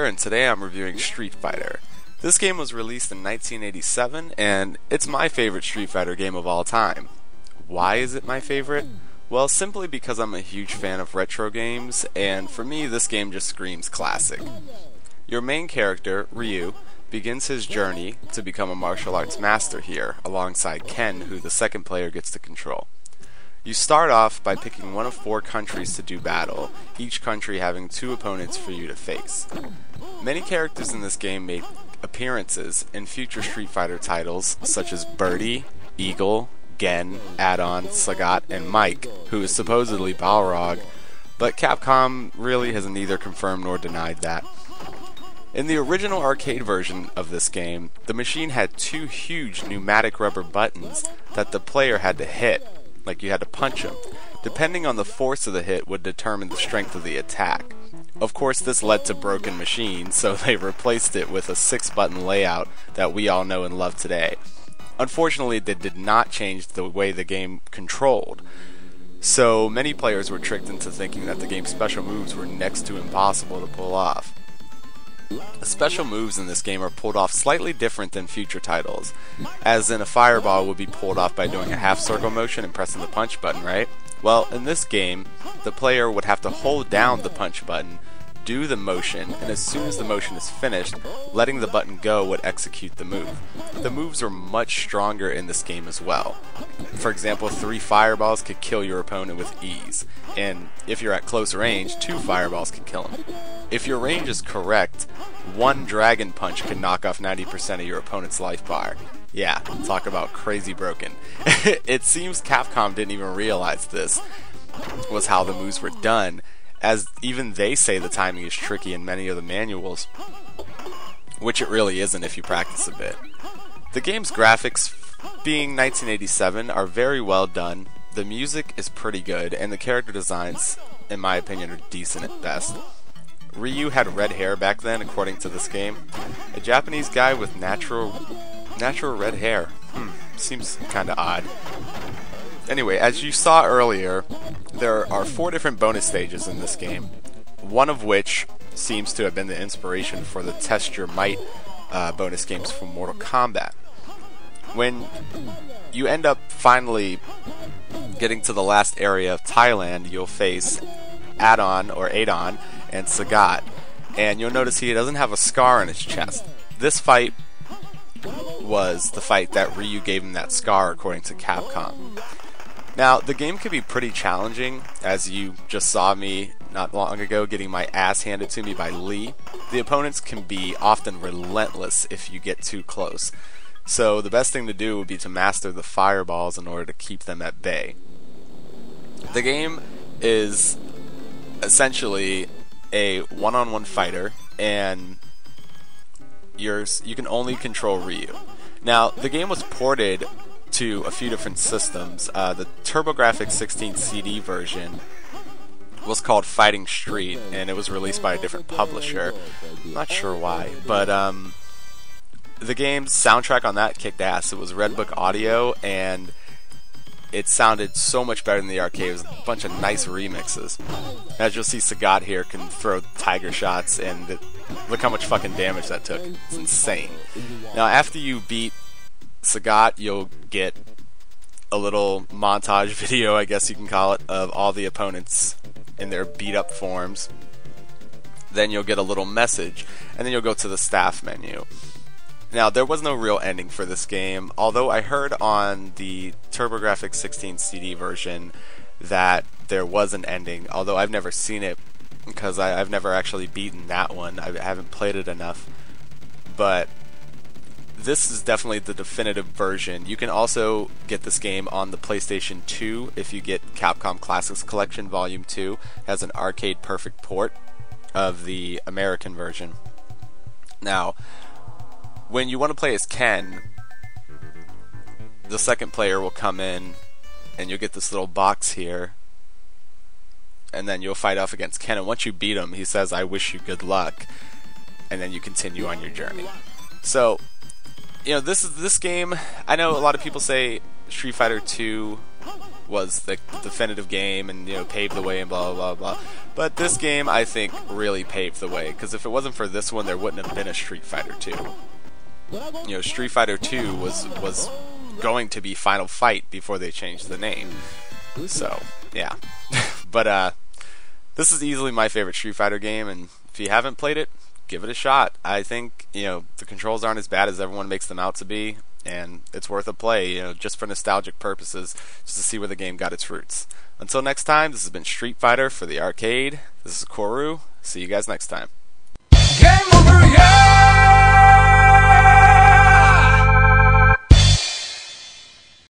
here, and today I'm reviewing Street Fighter. This game was released in 1987, and it's my favorite Street Fighter game of all time. Why is it my favorite? Well, simply because I'm a huge fan of retro games, and for me this game just screams classic. Your main character, Ryu, begins his journey to become a martial arts master here, alongside Ken, who the second player gets to control. You start off by picking one of 4 countries to do battle, each country having 2 opponents for you to face. Many characters in this game made appearances in future Street Fighter titles, such as Birdie, Eagle, Gen, Adon, Sagat, and Mike, who is supposedly Balrog, but Capcom really has neither confirmed nor denied that. In the original arcade version of this game, the machine had 2 huge pneumatic rubber buttons that the player had to hit, like you had to punch them. Depending on the force of the hit would determine the strength of the attack. Of course, this led to broken machines, so they replaced it with a 6-button layout that we all know and love today. Unfortunately, they did not change the way the game controlled, so many players were tricked into thinking that the game's special moves were next to impossible to pull off. The special moves in this game are pulled off slightly different than future titles, as in a fireball would be pulled off by doing a half circle motion and pressing the punch button, right? Well, in this game, the player would have to hold down the punch button, do the motion, and as soon as the motion is finished, letting the button go would execute the move. The moves are much stronger in this game as well. For example, 3 fireballs could kill your opponent with ease, and if you're at close range, 2 fireballs can kill him. If your range is correct, 1 dragon punch can knock off 90% of your opponent's life bar. Yeah, talk about crazy broken. It seems Capcom didn't even realize this was how the moves were done, as even they say the timing is tricky in many of the manuals, which it really isn't if you practice a bit. The game's graphics, being 1987, are very well done, the music is pretty good, and the character designs, in my opinion, are decent at best. Ryu had red hair back then, according to this game. A Japanese guy with natural red hair. Seems kinda odd. Anyway, as you saw earlier, there are 4 different bonus stages in this game, one of which seems to have been the inspiration for the Test Your Might bonus games from Mortal Kombat. When you end up finally getting to the last area of Thailand, you'll face Adon and Sagat, and you'll notice he doesn't have a scar on his chest. This fight was the fight that Ryu gave him that scar, according to Capcom. Now, the game can be pretty challenging, as you just saw me not long ago getting my ass handed to me by Lee. The opponents can be often relentless if you get too close, so the best thing to do would be to master the fireballs in order to keep them at bay. The game is essentially a one-on-one fighter, and you can only control Ryu. Now, the game was ported to a few different systems. The TurboGrafx 16 CD version was called Fighting Street, and it was released by a different publisher. I'm not sure why, but the game's soundtrack on that kicked ass. It was Red Book Audio, and it sounded so much better than the arcade. It was a bunch of nice remixes. As you'll see, Sagat here can throw tiger shots, and look how much fucking damage that took. It's insane. Now, after you beat Sagat, you'll get a little montage video, I guess you can call it, of all the opponents in their beat up forms. Then you'll get a little message, and then you'll go to the staff menu. Now, there was no real ending for this game, although I heard on the TurboGrafx 16 CD version that there was an ending, although I've never seen it because I've never actually beaten that one. I haven't played it enough. But this is definitely the definitive version. You can also get this game on the PlayStation 2 if you get Capcom Classics Collection Volume 2. It has an arcade perfect port of the American version. Now, when you want to play as Ken, the second player will come in and you'll get this little box here, and then you'll fight off against Ken, and once you beat him, he says, "I wish you good luck," and then you continue on your journey. So, you know, this game, I know a lot of people say Street Fighter 2 was the definitive game and, you know, paved the way and blah blah blah blah. But this game, I think, really paved the way, because if it wasn't for this one, there wouldn't have been a Street Fighter 2. You know, Street Fighter 2 was going to be Final Fight before they changed the name. So, yeah. But this is easily my favorite Street Fighter game, and if you haven't played it, give it a shot. I think, you know, the controls aren't as bad as everyone makes them out to be, and it's worth a play, you know, just for nostalgic purposes, just to see where the game got its roots. Until next time, this has been Street Fighter for the arcade. This is Koru. See you guys next time. Game over, yeah!